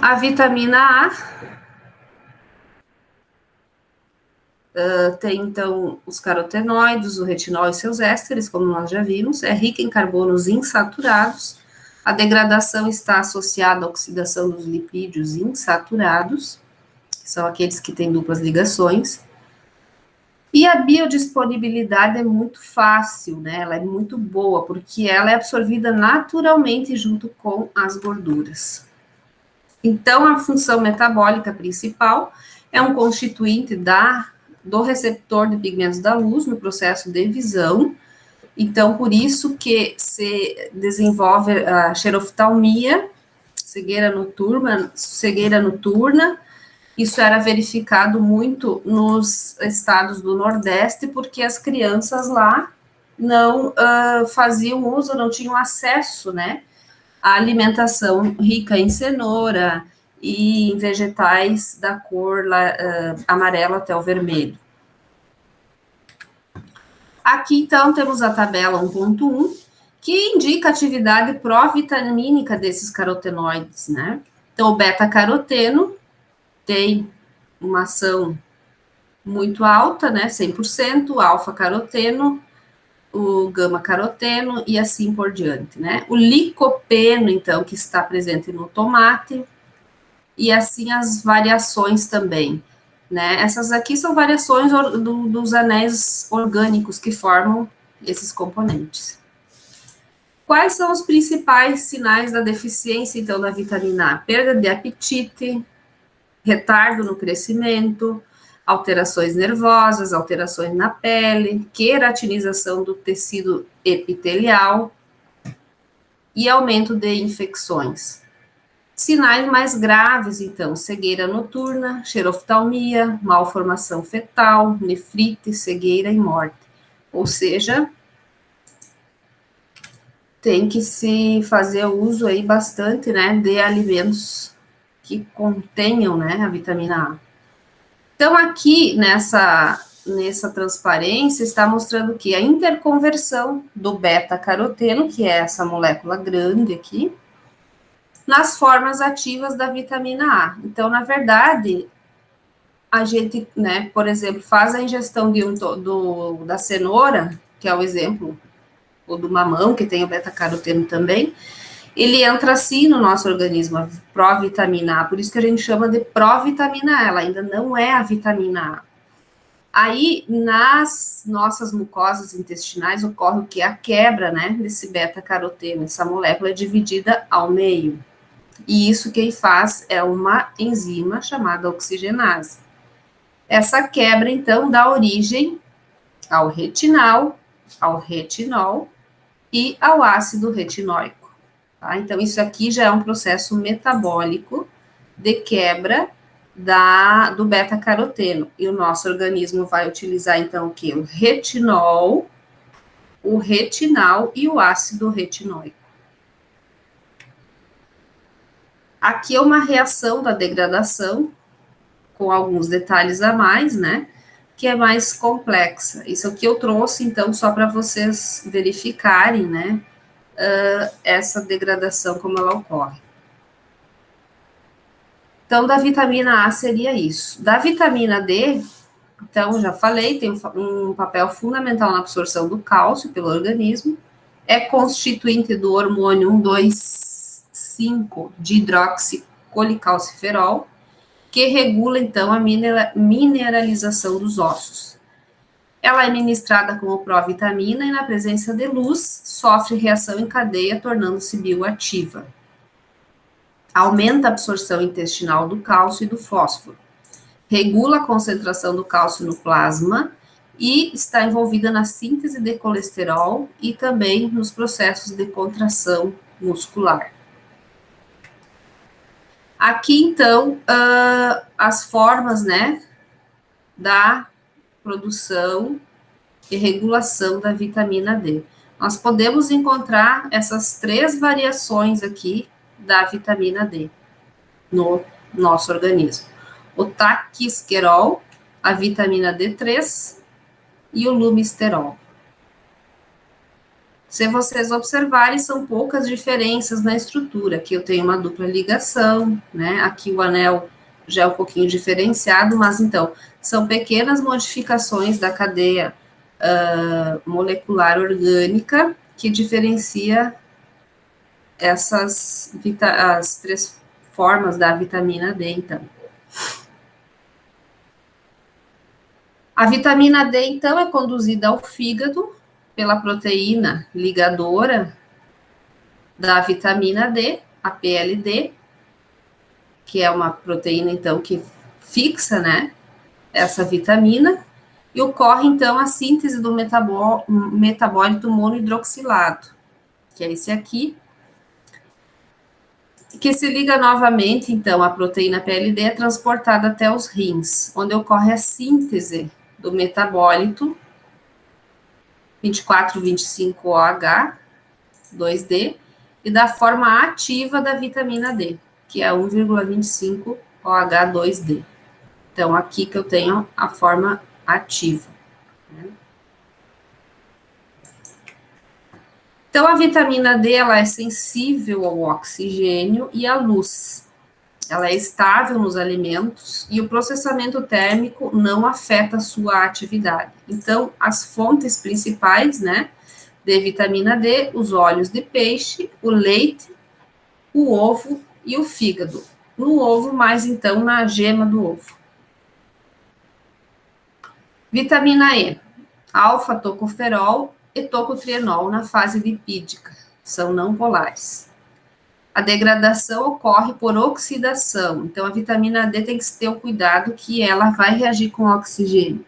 A vitamina A tem, então, os carotenoides, o retinol e seus ésteres, como nós já vimos, é rica em carbonos insaturados, a degradação está associada à oxidação dos lipídios insaturados, que são aqueles que têm duplas ligações, e a biodisponibilidade é muito fácil, né? Ela é muito boa, porque ela é absorvida naturalmente junto com as gorduras. Então, a função metabólica principal é um constituinte do receptor de pigmentos da luz no processo de visão. Então, por isso que se desenvolve a xeroftalmia, cegueira noturna. Isso era verificado muito nos estados do Nordeste, porque as crianças lá não faziam uso, não tinham acesso, né, à alimentação rica em cenoura e em vegetais da cor amarelo até o vermelho. Aqui, então, temos a tabela 1.1, que indica a atividade provitamínica desses carotenoides, né? Então, o beta-caroteno tem uma ação muito alta, né, 100%, o alfa-caroteno, o gama-caroteno e assim por diante, né. O licopeno, então, que está presente no tomate, e assim as variações também, né. Essas aqui são variações dos anéis orgânicos que formam esses componentes. Quais são os principais sinais da deficiência, então, da vitamina A? Perda de apetite, retardo no crescimento, alterações nervosas, alterações na pele, queratinização do tecido epitelial e aumento de infecções. Sinais mais graves, então, cegueira noturna, xeroftalmia, malformação fetal, nefrite, cegueira e morte. Ou seja, tem que se fazer uso aí bastante, né, de alimentos que contenham, né, a vitamina A. Então, aqui nessa transparência está mostrando que a interconversão do beta-caroteno, que é essa molécula grande aqui, nas formas ativas da vitamina A. Então, na verdade, a gente, né, por exemplo, faz a ingestão da cenoura, que é o exemplo, ou do mamão, que tem o beta-caroteno também, ele entra assim no nosso organismo, a provitamina A, por isso que a gente chama de provitamina A, ela ainda não é a vitamina A. Aí, nas nossas mucosas intestinais, ocorre o que? A quebra, né, desse beta-caroteno, essa molécula é dividida ao meio. E isso quem faz é uma enzima chamada oxigenase. Essa quebra, então, dá origem ao retinal, ao retinol e ao ácido retinóico. Tá? Então, isso aqui já é um processo metabólico de quebra do beta-caroteno. E o nosso organismo vai utilizar, então, o que? O retinol, o retinal e o ácido retinóico. Aqui é uma reação da degradação, com alguns detalhes a mais, né? Que é mais complexa. Isso aqui eu trouxe, então, só para vocês verificarem, né? Essa degradação, como ela ocorre. Então, da vitamina A seria isso. Da vitamina D, então, já falei, tem um papel fundamental na absorção do cálcio pelo organismo, é constituinte do hormônio 1,2,5 de hidroxicolicalciferol, que regula, então, a mineralização dos ossos. Ela é ministrada como provitamina e, na presença de luz, sofre reação em cadeia, tornando-se bioativa. Aumenta a absorção intestinal do cálcio e do fósforo. Regula a concentração do cálcio no plasma e está envolvida na síntese de colesterol e também nos processos de contração muscular. Aqui, então, as formas, né, da produção e regulação da vitamina D. Nós podemos encontrar essas 3 variações aqui da vitamina D no nosso organismo. O taquisquerol, a vitamina D3 e o lumisterol. Se vocês observarem, são poucas diferenças na estrutura. Aqui eu tenho uma dupla ligação, né? Aqui o anel já é um pouquinho diferenciado, mas então, são pequenas modificações da cadeia molecular orgânica que diferencia as 3 formas da vitamina D, então. A vitamina D, então, é conduzida ao fígado pela proteína ligadora da vitamina D, a PLD, que é uma proteína, então, que fixa, né, essa vitamina, e ocorre, então, a síntese do metabólito monohidroxilado, que é esse aqui, que se liga novamente, então, a proteína PLD é transportada até os rins, onde ocorre a síntese do metabólito 24,25-OH, 2D, e da forma ativa da vitamina D, que é 1,25-OH2D. Então, aqui que eu tenho a forma ativa. Então, a vitamina D, ela é sensível ao oxigênio e à luz. Ela é estável nos alimentos e o processamento térmico não afeta a sua atividade. Então, as fontes principais, né, de vitamina D, os óleos de peixe, o leite, o ovo e o fígado. No ovo, mais então na gema do ovo. Vitamina E, alfa-tocoferol e tocotrienol na fase lipídica, são não polares. A degradação ocorre por oxidação, então a vitamina D tem que ter o cuidado que ela vai reagir com oxigênio.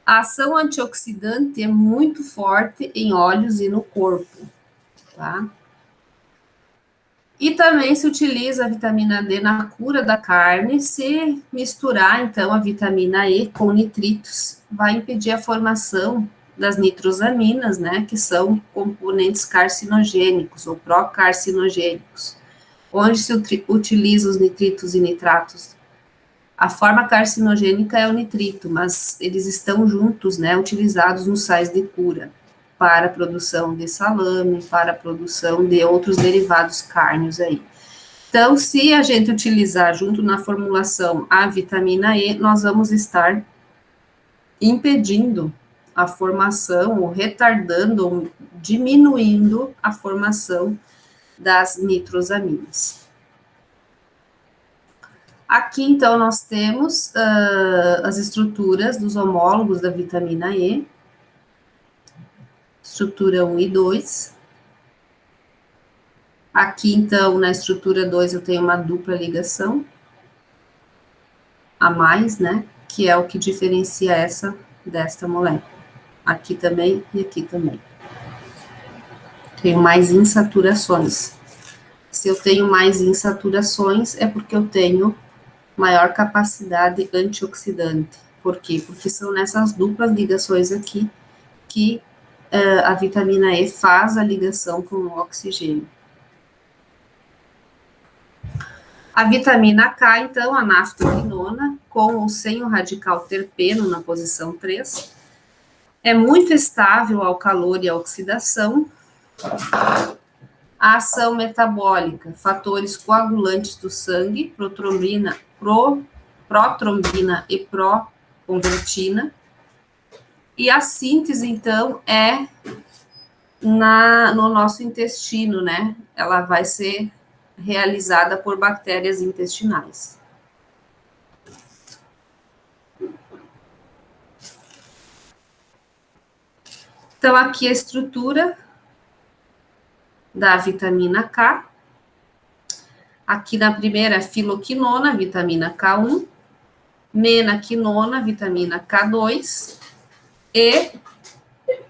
A ação antioxidante é muito forte em óleos e no corpo, tá? E também se utiliza a vitamina D na cura da carne, se misturar, então, a vitamina E com nitritos, vai impedir a formação das nitrosaminas, né, que são componentes carcinogênicos ou pró-carcinogênicos. Onde se utiliza os nitritos e nitratos? A forma carcinogênica é o nitrito, mas eles estão juntos, né, utilizados nos sais de cura, para a produção de salame, para a produção de outros derivados cárneos aí. Então, se a gente utilizar junto na formulação a vitamina E, nós vamos estar impedindo a formação, ou retardando, ou diminuindo a formação das nitrosaminas. Aqui, então, nós temos as estruturas dos homólogos da vitamina E, estrutura 1 e 2. Aqui, então, na estrutura 2, eu tenho uma dupla ligação a mais, né, que é o que diferencia essa desta molécula. Aqui também e aqui também. Tenho mais insaturações. Se eu tenho mais insaturações, é porque eu tenho maior capacidade antioxidante. Por quê? Porque são nessas duplas ligações aqui que a vitamina E faz a ligação com o oxigênio. A vitamina K, então, a naftoquinona, com ou sem o radical terpeno na posição 3, é muito estável ao calor e à oxidação. A ação metabólica, fatores coagulantes do sangue, protrombina e proconvertina. E a síntese, então, é no nosso intestino, né? Ela vai ser realizada por bactérias intestinais. Então, aqui a estrutura da vitamina K. Aqui na primeira, filoquinona, vitamina K1, menaquinona, vitamina K2, e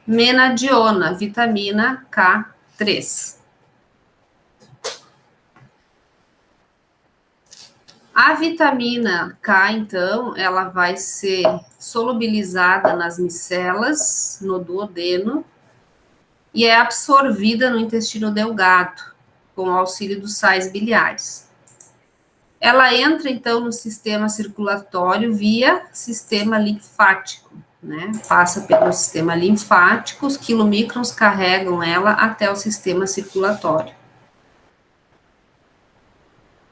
menadiona, vitamina K3. A vitamina K, então, ela vai ser solubilizada nas micelas, no duodeno, e é absorvida no intestino delgado, com o auxílio dos sais biliares. Ela entra, então, no sistema circulatório via sistema linfático, né? Passa pelo sistema linfático, os quilomicrons carregam ela até o sistema circulatório.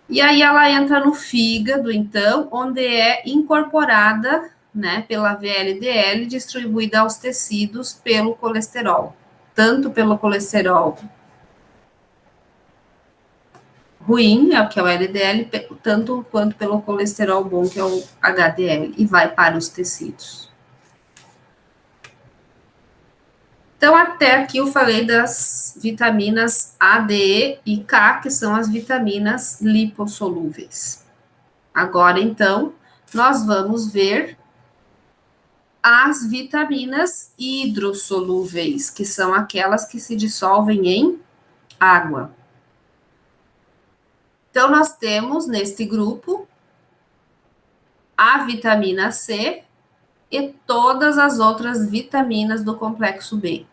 E aí ela entra no fígado, então, onde é incorporada, né, pela VLDL, distribuída aos tecidos pelo colesterol. Tanto pelo colesterol ruim, que é o LDL, tanto quanto pelo colesterol bom, que é o HDL, e vai para os tecidos. Então, até aqui eu falei das vitaminas A, D e K, que são as vitaminas lipossolúveis. Agora, então, nós vamos ver as vitaminas hidrossolúveis, que são aquelas que se dissolvem em água. Então, nós temos neste grupo a vitamina C e todas as outras vitaminas do complexo B.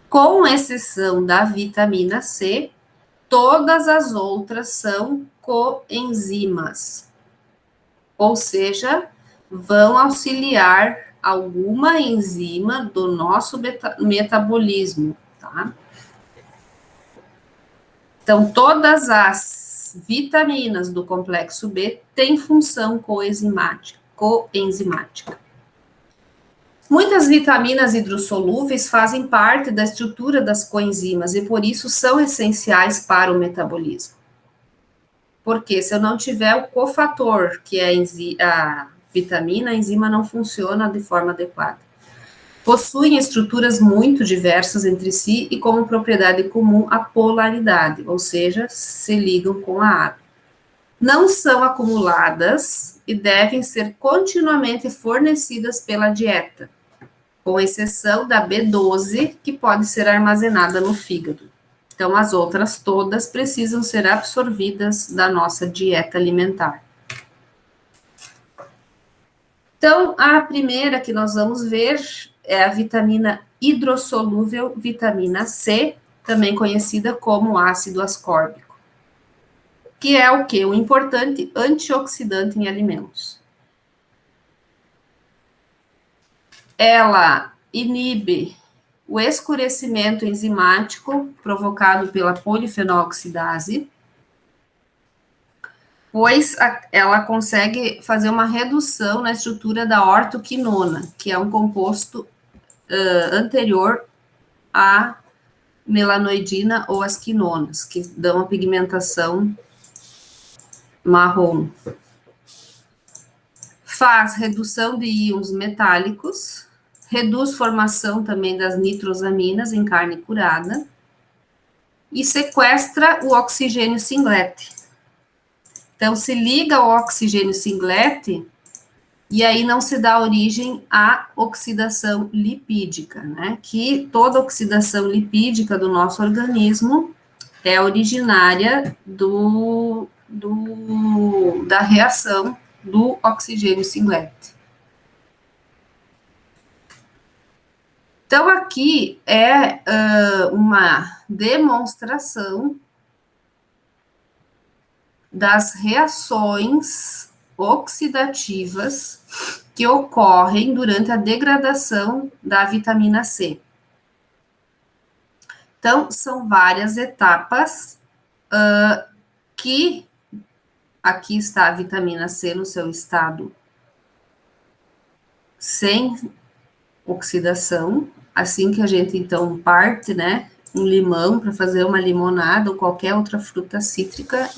Com exceção da vitamina C, todas as outras são coenzimas, ou seja, vão auxiliar alguma enzima do nosso metabolismo, tá? Então, todas as vitaminas do complexo B têm função coenzimática. Muitas vitaminas hidrossolúveis fazem parte da estrutura das coenzimas e, por isso, são essenciais para o metabolismo. Porque se eu não tiver o cofator, que é a vitamina, a enzima não funciona de forma adequada. Possuem estruturas muito diversas entre si e como propriedade comum a polaridade, ou seja, se ligam com a água. Não são acumuladas e devem ser continuamente fornecidas pela dieta, com exceção da B12, que pode ser armazenada no fígado. Então, as outras todas precisam ser absorvidas da nossa dieta alimentar. Então, a primeira que nós vamos ver é a vitamina hidrossolúvel, vitamina C, também conhecida como ácido ascórbico, que é o quê? Um importante antioxidante em alimentos. Ela inibe o escurecimento enzimático provocado pela polifenol-oxidase, pois ela consegue fazer uma redução na estrutura da ortoquinona, que é um composto anterior à melanoidina ou às quinonas, que dão a pigmentação marrom. Faz redução de íons metálicos, reduz formação também das nitrosaminas em carne curada e sequestra o oxigênio singlet. Então, se liga ao oxigênio singlet e aí não se dá origem à oxidação lipídica, né? Que toda oxidação lipídica do nosso organismo é originária da reação do oxigênio singlet. Então, aqui é uma demonstração das reações oxidativas que ocorrem durante a degradação da vitamina C. Então, são várias etapas que aqui está a vitamina C no seu estado sem oxidação, assim que a gente, então, parte, né, um limão para fazer uma limonada ou qualquer outra fruta cítrica,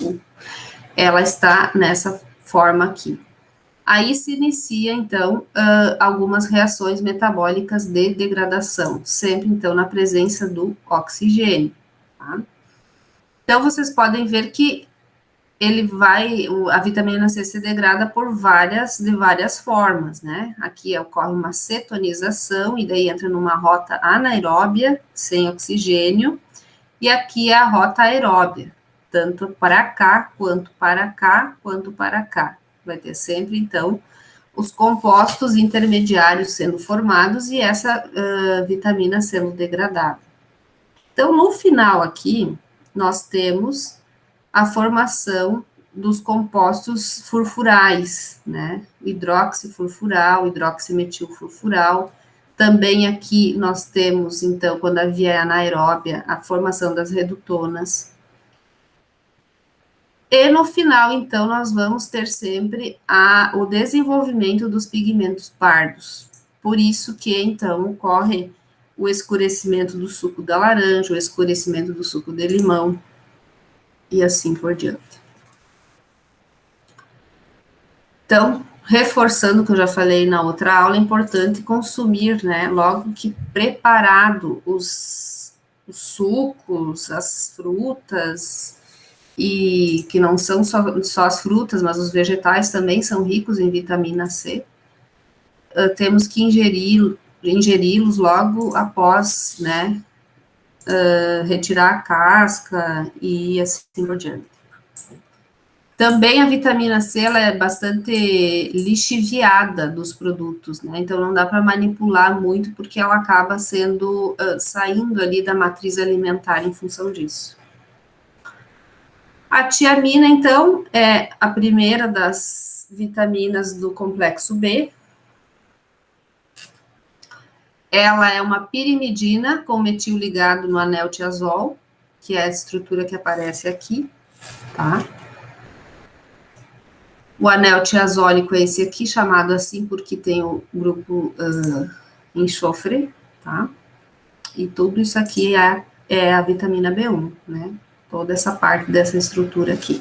ela está nessa forma aqui. Aí se inicia, então, algumas reações metabólicas de degradação, sempre, então, na presença do oxigênio, tá? Então, vocês podem ver que a vitamina C se degrada de várias formas, né? Aqui ocorre uma cetonização, e daí entra numa rota anaeróbia, sem oxigênio, e aqui é a rota aeróbia, tanto para cá, quanto para cá, quanto para cá. Vai ter sempre, então, os compostos intermediários sendo formados e essa vitamina sendo degradada. Então, no final aqui, nós temos a formação dos compostos furfurais, né? Hidroxifurfural, hidroximetilfurfural. Também aqui nós temos, então, quando a via é anaeróbia, a formação das redutonas. E no final, então, nós vamos ter sempre o desenvolvimento dos pigmentos pardos. Por isso que, então, ocorre o escurecimento do suco da laranja, o escurecimento do suco de limão, e assim por diante. Então, reforçando o que eu já falei na outra aula, é importante consumir, né, logo que preparado os sucos, as frutas, e que não são só as frutas, mas os vegetais também são ricos em vitamina C. Temos que ingeri-los logo após, né, retirar a casca e assim por diante. Também a vitamina C, ela é bastante lixiviada dos produtos, né? Então não dá para manipular muito, porque ela acaba saindo ali da matriz alimentar em função disso. A tiamina, então, é a primeira das vitaminas do complexo B. Ela é uma pirimidina com metil ligado no anel tiazol, que é a estrutura que aparece aqui, tá? O anel tiazólico é esse aqui, chamado assim porque tem o grupo enxofre, tá? E tudo isso aqui é a vitamina B1, né? Toda essa parte dessa estrutura aqui.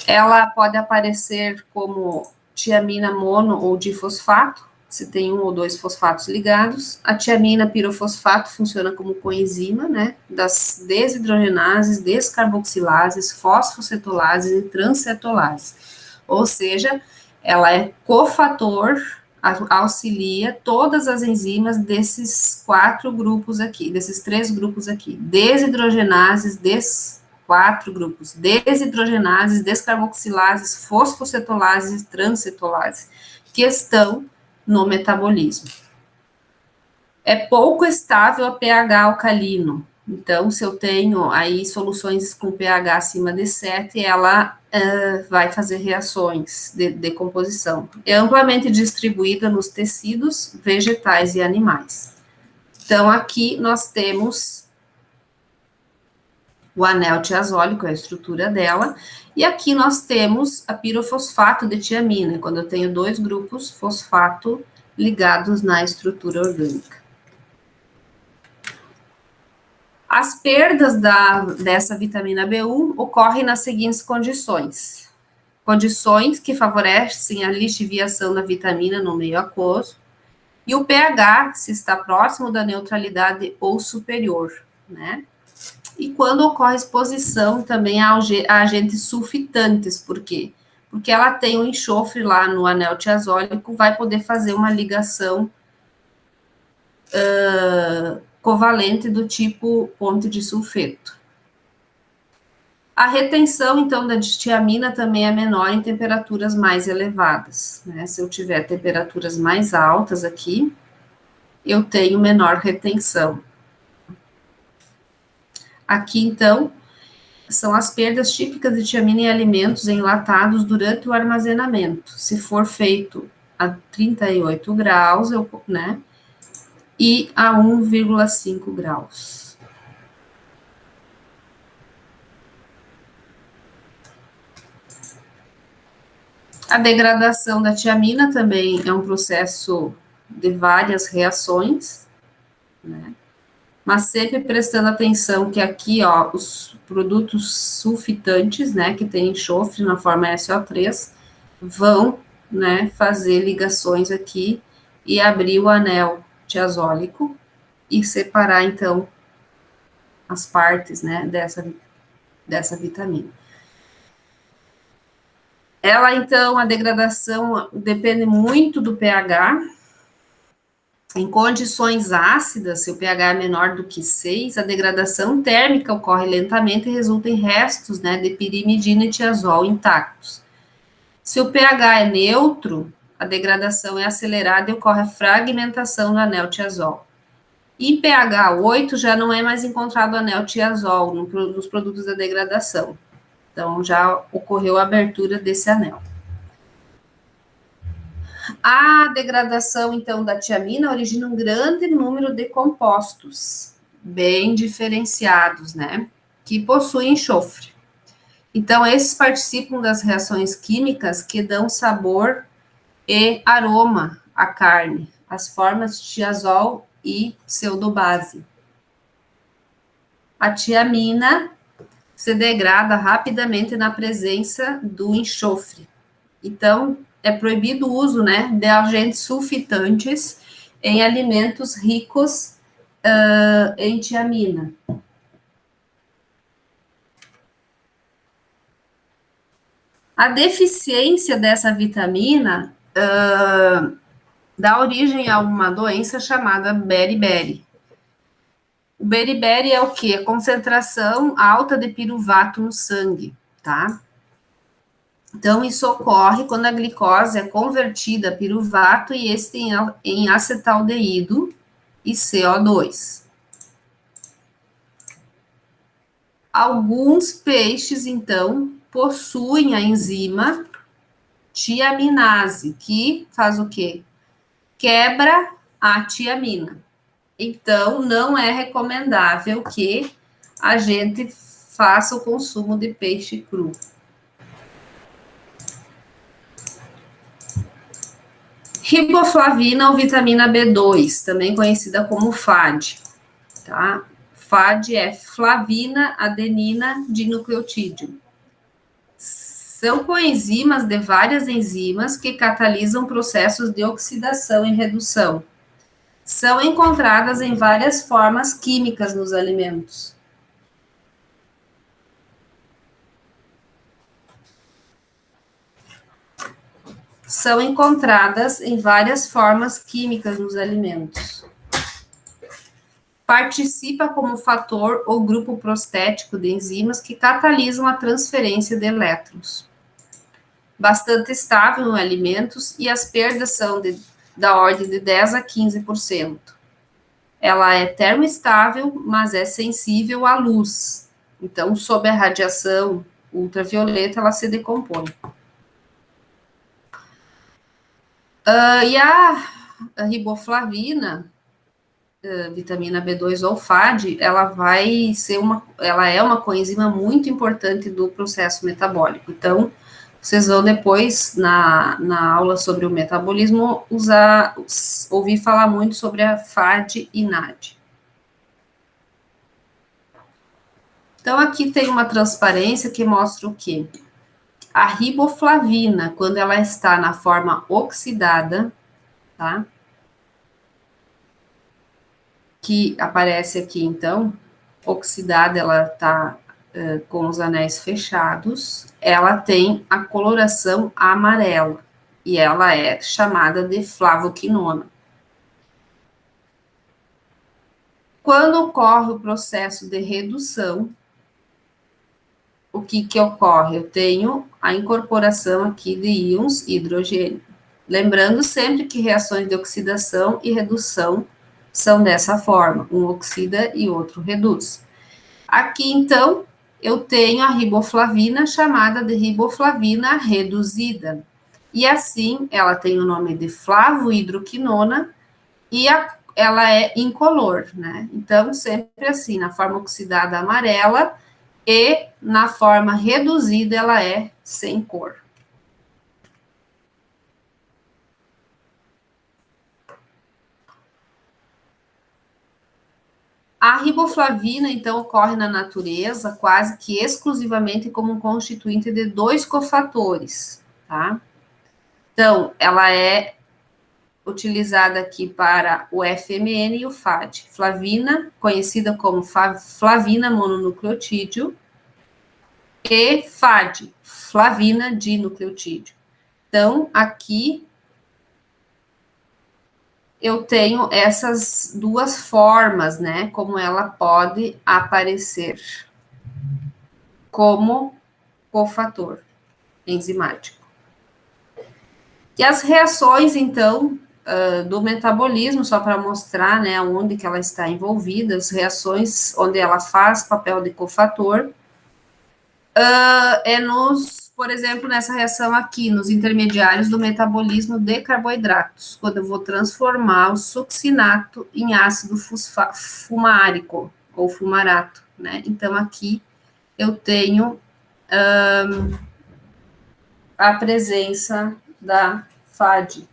Ela pode aparecer como tiamina mono ou difosfato, se tem um ou dois fosfatos ligados. A tiamina pirofosfato funciona como coenzima, né, das desidrogenases, descarboxilases, fosfocetolases e transcetolases. Ou seja, ela é cofator, auxilia todas as enzimas desses quatro grupos aqui, desses três grupos aqui, desidrogenases, quatro grupos, desidrogenases, descarboxilases, fosfocetolases e transcetolases, que estão no metabolismo. É pouco estável a pH alcalino, então, se eu tenho aí soluções com pH acima de 7, ela vai fazer reações de decomposição. É amplamente distribuída nos tecidos vegetais e animais. Então, aqui nós temos o anel tiazólico, é a estrutura dela, e aqui nós temos a pirofosfato de tiamina, quando eu tenho dois grupos fosfato ligados na estrutura orgânica. As perdas dessa vitamina B1 ocorrem nas seguintes condições. Condições que favorecem a lixiviação da vitamina no meio aquoso, e o pH, se está próximo da neutralidade ou superior, né? E quando ocorre exposição também a agentes sulfitantes, por quê? Porque ela tem um enxofre lá no anel tiazólico, vai poder fazer uma ligação covalente do tipo ponte de sulfeto. A retenção, então, da tiamina também é menor em temperaturas mais elevadas, né? Se eu tiver temperaturas mais altas aqui, eu tenho menor retenção. Aqui, então, são as perdas típicas de tiamina em alimentos enlatados durante o armazenamento. Se for feito a 38 graus, né, e a 1,5 graus. A degradação da tiamina também é um processo de várias reações, né? Mas sempre prestando atenção que aqui, ó, os produtos sulfitantes, né, que tem enxofre na forma SO3, vão, né, fazer ligações aqui e abrir o anel tiazólico e separar, então, as partes, né, dessa vitamina. Ela, então, a degradação depende muito do pH. Em condições ácidas, se o pH é menor do que 6, a degradação térmica ocorre lentamente e resulta em restos, né, de pirimidina e tiazol intactos. Se o pH é neutro, a degradação é acelerada e ocorre a fragmentação do anel tiazol. Em pH 8 já não é mais encontrado anel tiazol nos produtos da degradação. Então, já ocorreu a abertura desse anel. A degradação, então, da tiamina origina um grande número de compostos, bem diferenciados, né? Que possuem enxofre. Então, esses participam das reações químicas que dão sabor e aroma à carne, as formas tiazol e pseudobase. A tiamina se degrada rapidamente na presença do enxofre. Então, é proibido o uso, né, de agentes sulfitantes em alimentos ricos em tiamina. A deficiência dessa vitamina dá origem a uma doença chamada beriberi. O beriberi é o quê? A concentração alta de piruvato no sangue, tá? Então, isso ocorre quando a glicose é convertida a piruvato e este em acetaldeído e CO2. Alguns peixes, então, possuem a enzima tiaminase, que faz o quê? Quebra a tiamina. Então, não é recomendável que a gente faça o consumo de peixe cru. Riboflavina ou vitamina B2, também conhecida como FAD, tá? FAD é flavina adenina dinucleotídeo. São coenzimas de várias enzimas que catalisam processos de oxidação e redução. São encontradas em várias formas químicas nos alimentos. São encontradas em várias formas químicas nos alimentos. Participa como fator ou grupo prostético de enzimas que catalisam a transferência de elétrons. Bastante estável em alimentos e as perdas são da ordem de 10 a 15%. Ela é termoestável, mas é sensível à luz. Então, sob a radiação ultravioleta, ela se decompõe. E a riboflavina, vitamina B2 ou FAD, ela é uma coenzima muito importante do processo metabólico. Então, vocês vão depois, na aula sobre o metabolismo, ouvir falar muito sobre a FAD e NAD. Então, aqui tem uma transparência que mostra o quê? A riboflavina, quando ela está na forma oxidada, tá? Que aparece aqui, então, oxidada, ela está com os anéis fechados, ela tem a coloração amarela, e ela é chamada de flavoquinona. Quando ocorre o processo de redução, o que ocorre? Eu tenho a incorporação aqui de íons hidrogênio. Lembrando sempre que reações de oxidação e redução são dessa forma, um oxida e outro reduz. Aqui, então, eu tenho a riboflavina, chamada de riboflavina reduzida. E assim, ela tem o nome de flavohidroquinona e ela é incolor, né? Então, sempre assim, na forma oxidada amarela e na forma reduzida, ela é sem cor. A riboflavina, então, ocorre na natureza quase que exclusivamente como um constituinte de dois cofatores, tá? Então, ela é utilizada aqui para o FMN e o FAD. Flavina, conhecida como flavina mononucleotídeo, e FAD, flavina dinucleotídeo. Então, aqui eu tenho essas duas formas, né, como ela pode aparecer como cofator enzimático. E as reações, então, do metabolismo, só para mostrar, né, onde que ela está envolvida, as reações onde ela faz papel de cofator, Por exemplo, nessa reação aqui, nos intermediários do metabolismo de carboidratos, quando eu vou transformar o succinato em ácido fumárico, ou fumarato, né? Então, aqui eu tenho a presença da FAD.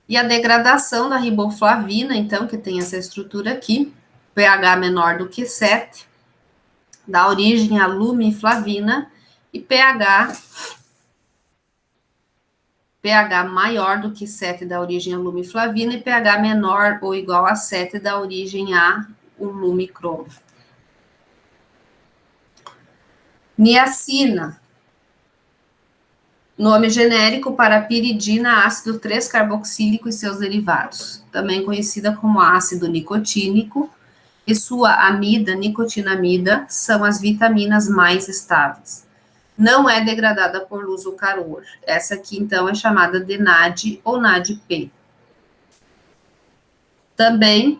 E a degradação da riboflavina, então, que tem essa estrutura aqui, pH menor do que 7, dá origem à lumiflavina, e pH maior do que 7 dá origem à lumiflavina, e pH menor ou igual a 7 dá origem a um lumicromo. Niacina, nome genérico para piridina ácido 3-carboxílico e seus derivados, também conhecida como ácido nicotínico, e sua amida, nicotinamida, são as vitaminas mais estáveis. Não é degradada por luz ou calor. Essa aqui, então, é chamada de NAD ou NADP. Também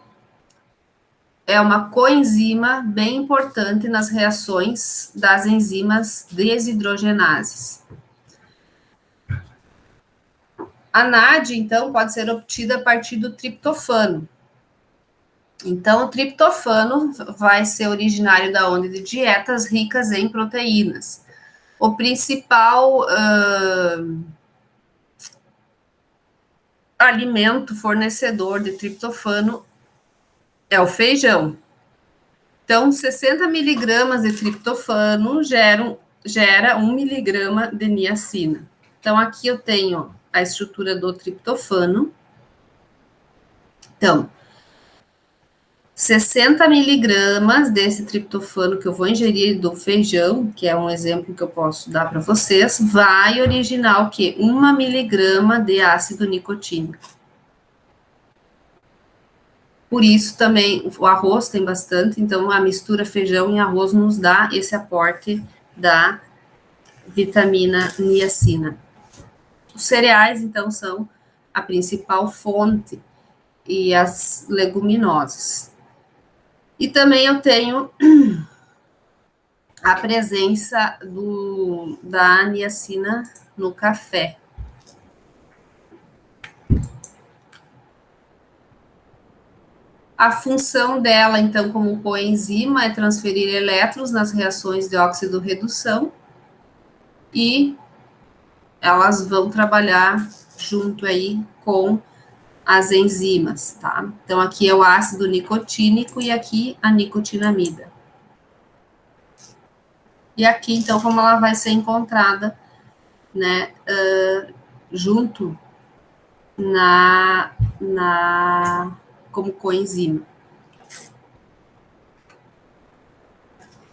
é uma coenzima bem importante nas reações das enzimas desidrogenases. A NAD, então, pode ser obtida a partir do triptofano. Então, o triptofano vai ser originário da onde? De dietas ricas em proteínas. O principal alimento fornecedor de triptofano é o feijão. Então, 60 miligramas de triptofano gera 1 miligrama de niacina. Então, aqui eu tenho a estrutura do triptofano. Então, 60 miligramas desse triptofano que eu vou ingerir do feijão, que é um exemplo que eu posso dar para vocês, vai originar o quê? 1 miligrama de ácido nicotínico. Por isso também o arroz tem bastante, então a mistura feijão e arroz nos dá esse aporte da vitamina niacina. Os cereais, então, são a principal fonte e as leguminosas. E também eu tenho a presença da niacina no café. A função dela, então, como coenzima, é transferir elétrons nas reações de óxido-redução e elas vão trabalhar junto aí com as enzimas, tá? Então, aqui é o ácido nicotínico e aqui a nicotinamida. E aqui, então, como ela vai ser encontrada, né, junto como coenzima.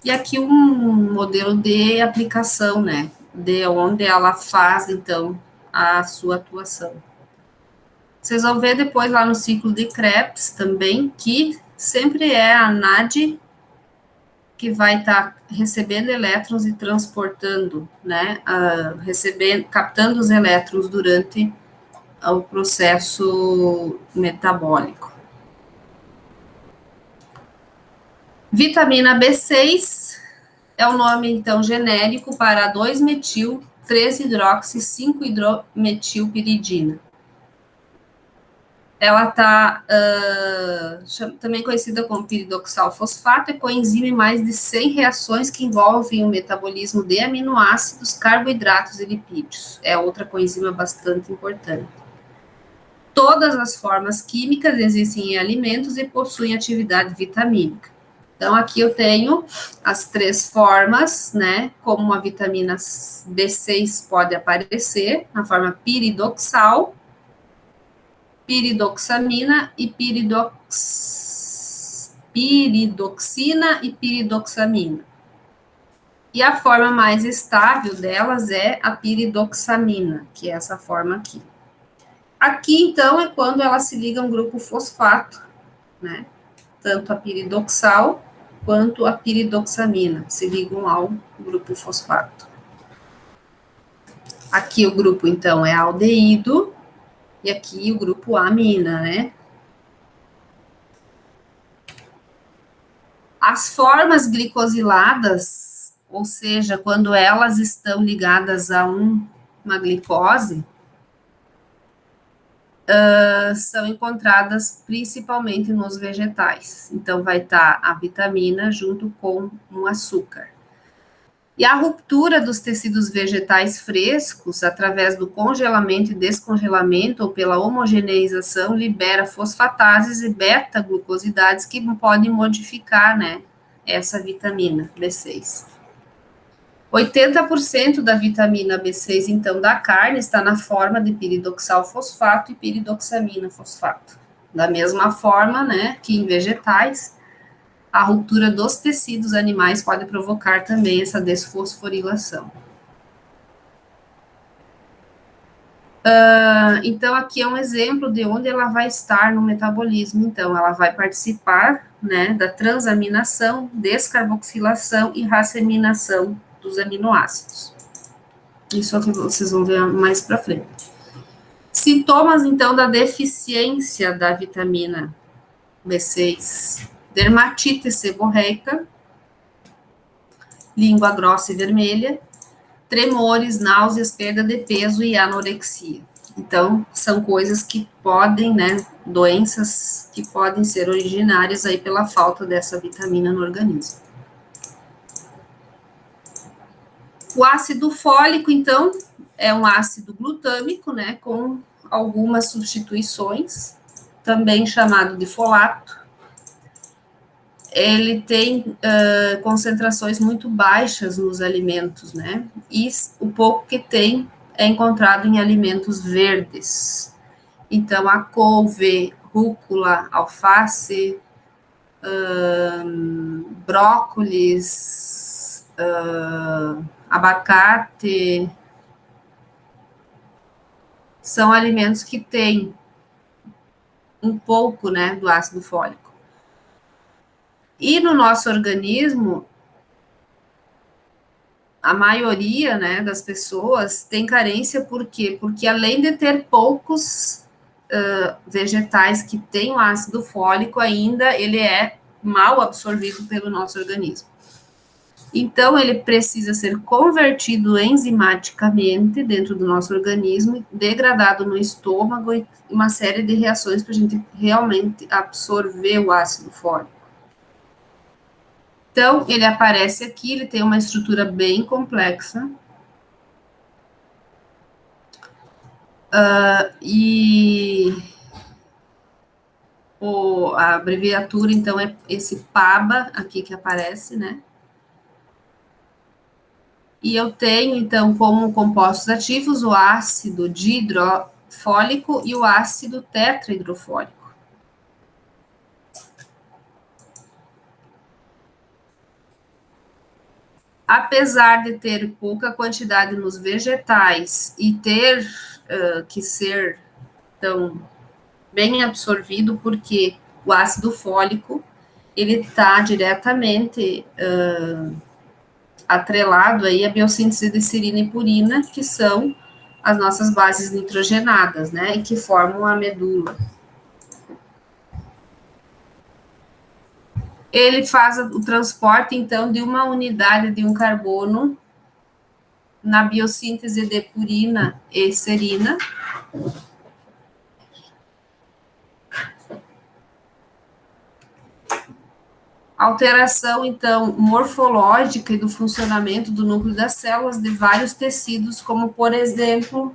E aqui um modelo de aplicação, né, de onde ela faz, então, a sua atuação. Vocês vão ver depois lá no ciclo de Krebs também, que sempre é a NAD que vai estar recebendo elétrons e transportando, né, captando os elétrons durante o processo metabólico. Vitamina B6 é o nome, então, genérico para 2-metil, 3-hidroxi, 5-hidrometilpiridina. Ela está também conhecida como piridoxal fosfato, é coenzima em mais de 100 reações que envolvem o metabolismo de aminoácidos, carboidratos e lipídios. É outra coenzima bastante importante. Todas as formas químicas existem em alimentos e possuem atividade vitamínica. Então, aqui eu tenho as 3 formas, né, como a vitamina B6 pode aparecer, na forma piridoxal, piridoxamina e piridoxina e piridoxamina. E a forma mais estável delas é a piridoxamina, que é essa forma aqui. Aqui, então, é quando ela se liga a um grupo fosfato, né? Tanto a piridoxal quanto a piridoxamina se ligam ao grupo fosfato. Aqui o grupo, então, é aldeído, E aqui o grupo amina, né? As formas glicosiladas, ou seja, quando elas estão ligadas a uma glicose, são encontradas principalmente nos vegetais. Então, vai estar a vitamina junto com um açúcar. E a ruptura dos tecidos vegetais frescos, através do congelamento e descongelamento ou pela homogeneização, libera fosfatases e beta-glucosidades que podem modificar, né, essa vitamina B6. 80% da vitamina B6, então, da carne está na forma de piridoxal fosfato e piridoxamina fosfato. Da mesma forma, né, que em vegetais, a ruptura dos tecidos animais pode provocar também essa desfosforilação. Então, aqui é um exemplo de onde ela vai estar no metabolismo. Então, ela vai participar, né, da transaminação, descarboxilação e raceminação dos aminoácidos. Isso é o que vocês vão ver mais para frente. Sintomas, então, da deficiência da vitamina B6: dermatite seborreica, língua grossa e vermelha, tremores, náuseas, perda de peso e anorexia. Então, são coisas que podem, né, doenças que podem ser originárias aí pela falta dessa vitamina no organismo. O ácido fólico, então, é um ácido glutâmico, né, com algumas substituições, também chamado de folato. Ele tem concentrações muito baixas nos alimentos, né, e o pouco que tem é encontrado em alimentos verdes. Então, a couve, rúcula, alface, brócolis, abacate, são alimentos que têm um pouco, né, do ácido fólico. E no nosso organismo, a maioria, né, das pessoas tem carência, por quê? Porque além de ter poucos vegetais que têm o ácido fólico, ainda ele é mal absorvido pelo nosso organismo. Então, ele precisa ser convertido enzimaticamente dentro do nosso organismo, degradado no estômago e uma série de reações para a gente realmente absorver o ácido fólico. Então, ele aparece aqui, ele tem uma estrutura bem complexa. E a abreviatura, então, é esse PABA aqui que aparece, né? E eu tenho, então, como compostos ativos o ácido dihidrofólico e o ácido tetrahidrofólico. Apesar de ter pouca quantidade nos vegetais e ter que ser tão bem absorvido, porque o ácido fólico ele está diretamente atrelado aí à biossíntese de serina e purina, que são as nossas bases nitrogenadas, né, e que formam a medula. Ele faz o transporte, então, de uma unidade de um carbono na biossíntese de purina e serina. Alteração, então, morfológica e do funcionamento do núcleo das células de vários tecidos, como, por exemplo,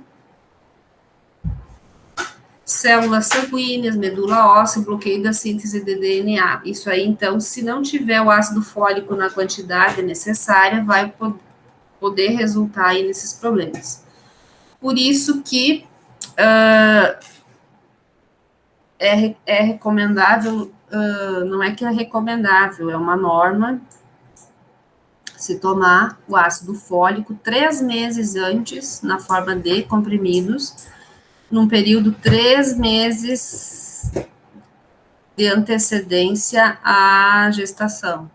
células sanguíneas, medula óssea, bloqueio da síntese de DNA. Isso aí, então, se não tiver o ácido fólico na quantidade necessária, vai poder resultar aí nesses problemas. Por isso que é recomendável, não é que é recomendável, é uma norma se tomar o ácido fólico 3 meses antes, na forma de comprimidos, num período 3 meses de antecedência à gestação.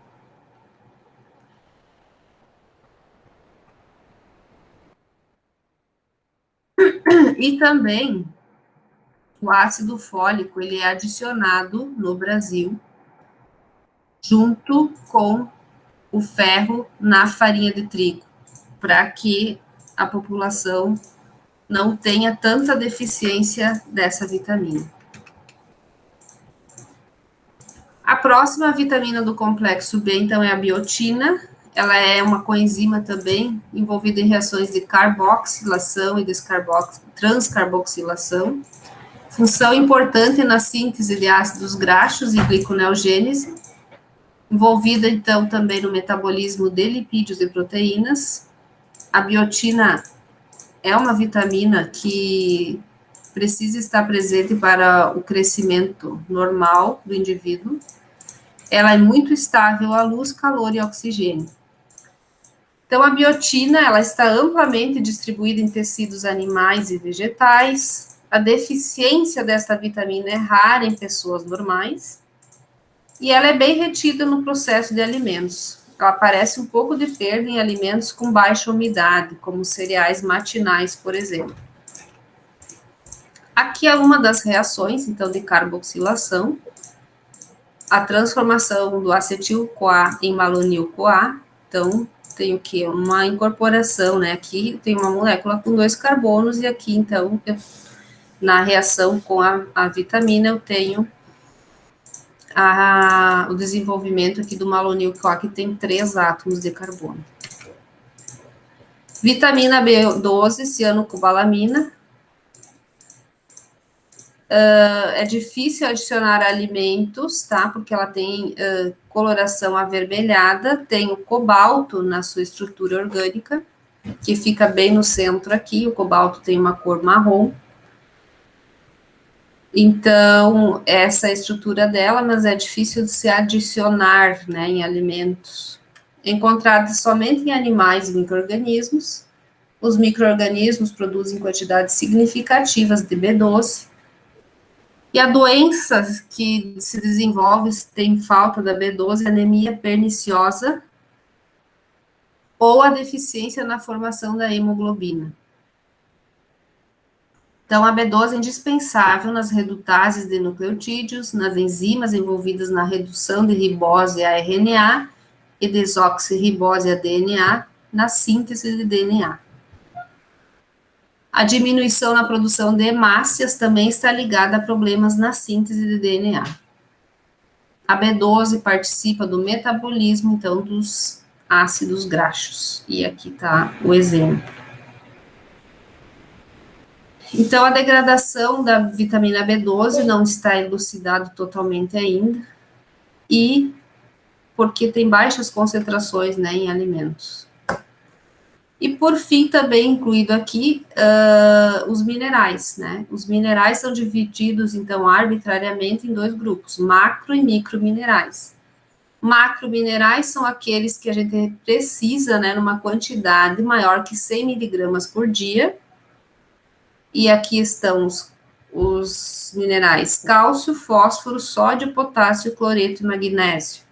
E também o ácido fólico, ele é adicionado no Brasil junto com o ferro na farinha de trigo, para que a população não tenha tanta deficiência dessa vitamina. A próxima vitamina do complexo B, então, é a biotina. Ela é uma coenzima também envolvida em reações de carboxilação e transcarboxilação. Função importante na síntese de ácidos graxos e gliconeogênese. Envolvida, então, também no metabolismo de lipídios e proteínas. A biotina é uma vitamina que precisa estar presente para o crescimento normal do indivíduo. Ela é muito estável à luz, calor e oxigênio. Então, a biotina, ela está amplamente distribuída em tecidos animais e vegetais. A deficiência desta vitamina é rara em pessoas normais. E ela é bem retida no processo de alimentos. Ela parece um pouco de perda em alimentos com baixa umidade, como cereais matinais, por exemplo. Aqui é uma das reações, então, de carboxilação. A transformação do acetil-CoA em malonil-CoA. Então, tem o quê? Uma incorporação, né? Aqui tem uma molécula com 2 carbonos, e aqui, então, na reação com a vitamina, eu tenho o desenvolvimento aqui do malonil-CoA, que tem 3 átomos de carbono. Vitamina B12, cianocobalamina. É difícil adicionar alimentos, tá? Porque ela tem coloração avermelhada, tem o cobalto na sua estrutura orgânica, que fica bem no centro aqui. O cobalto tem uma cor marrom. Então, essa é a estrutura dela, mas é difícil de se adicionar, né, em alimentos. Encontrada somente em animais e micro-organismos. Os micro-organismos produzem quantidades significativas de B12. E a doença que se desenvolve se tem falta da B12 é anemia perniciosa ou a deficiência na formação da hemoglobina. Então, a B12 é indispensável nas redutases de nucleotídeos, nas enzimas envolvidas na redução de ribose a RNA e desoxirribose a DNA, na síntese de DNA. A diminuição na produção de hemácias também está ligada a problemas na síntese de DNA. A B12 participa do metabolismo, então, dos ácidos graxos. E aqui está o exemplo. Então, a degradação da vitamina B12 não está elucidado totalmente ainda, e porque tem baixas concentrações, né, em alimentos. E, por fim, também incluído aqui, os minerais, né? Os minerais são divididos, então, arbitrariamente em 2 grupos, macro e microminerais. Macrominerais são aqueles que a gente precisa, né, numa quantidade maior que 100 miligramas por dia. E aqui estão os minerais cálcio, fósforo, sódio, potássio, cloreto e magnésio.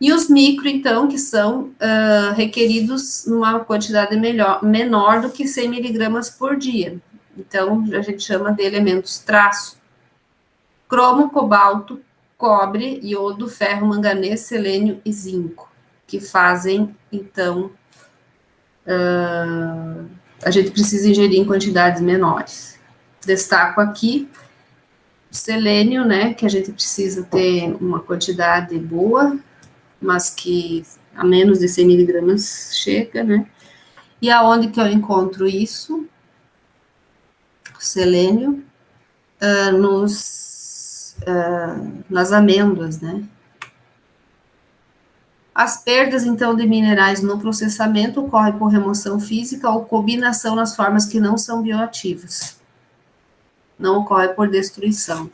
E os micro, então, que são requeridos numa quantidade menor do que 100 miligramas por dia. Então, a gente chama de elementos traço. Cromo, cobalto, cobre, iodo, ferro, manganês, selênio e zinco, que fazem, então, a gente precisa ingerir em quantidades menores. Destaco aqui o selênio, né, que a gente precisa ter uma quantidade boa, mas que a menos de 100 miligramas chega, né? E aonde que eu encontro isso? O selênio nas amêndoas, né? As perdas, então, de minerais no processamento ocorrem por remoção física ou combinação nas formas que não são bioativas. Não ocorre por destruição.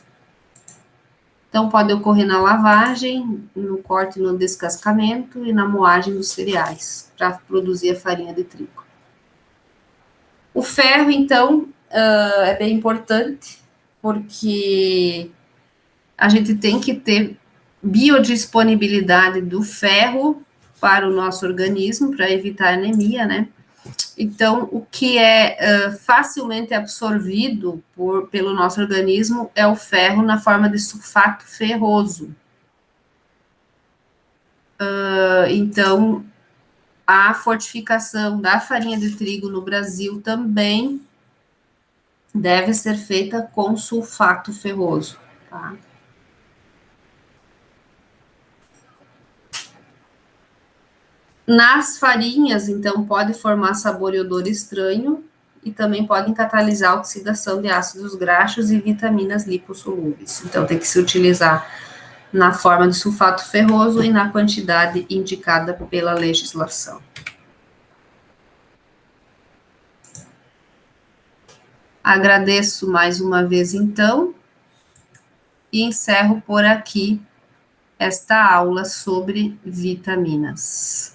Então, pode ocorrer na lavagem, no corte e no descascamento e na moagem dos cereais, para produzir a farinha de trigo. O ferro, então, é bem importante, porque a gente tem que ter biodisponibilidade do ferro para o nosso organismo, para evitar anemia, né? Então, o que é facilmente absorvido pelo nosso organismo é o ferro na forma de sulfato ferroso. Então, a fortificação da farinha de trigo no Brasil também deve ser feita com sulfato ferroso, tá? Nas farinhas, então, pode formar sabor e odor estranho e também podem catalisar a oxidação de ácidos graxos e vitaminas lipossolúveis. Então, tem que se utilizar na forma de sulfato ferroso e na quantidade indicada pela legislação. Agradeço mais uma vez, então, e encerro por aqui esta aula sobre vitaminas.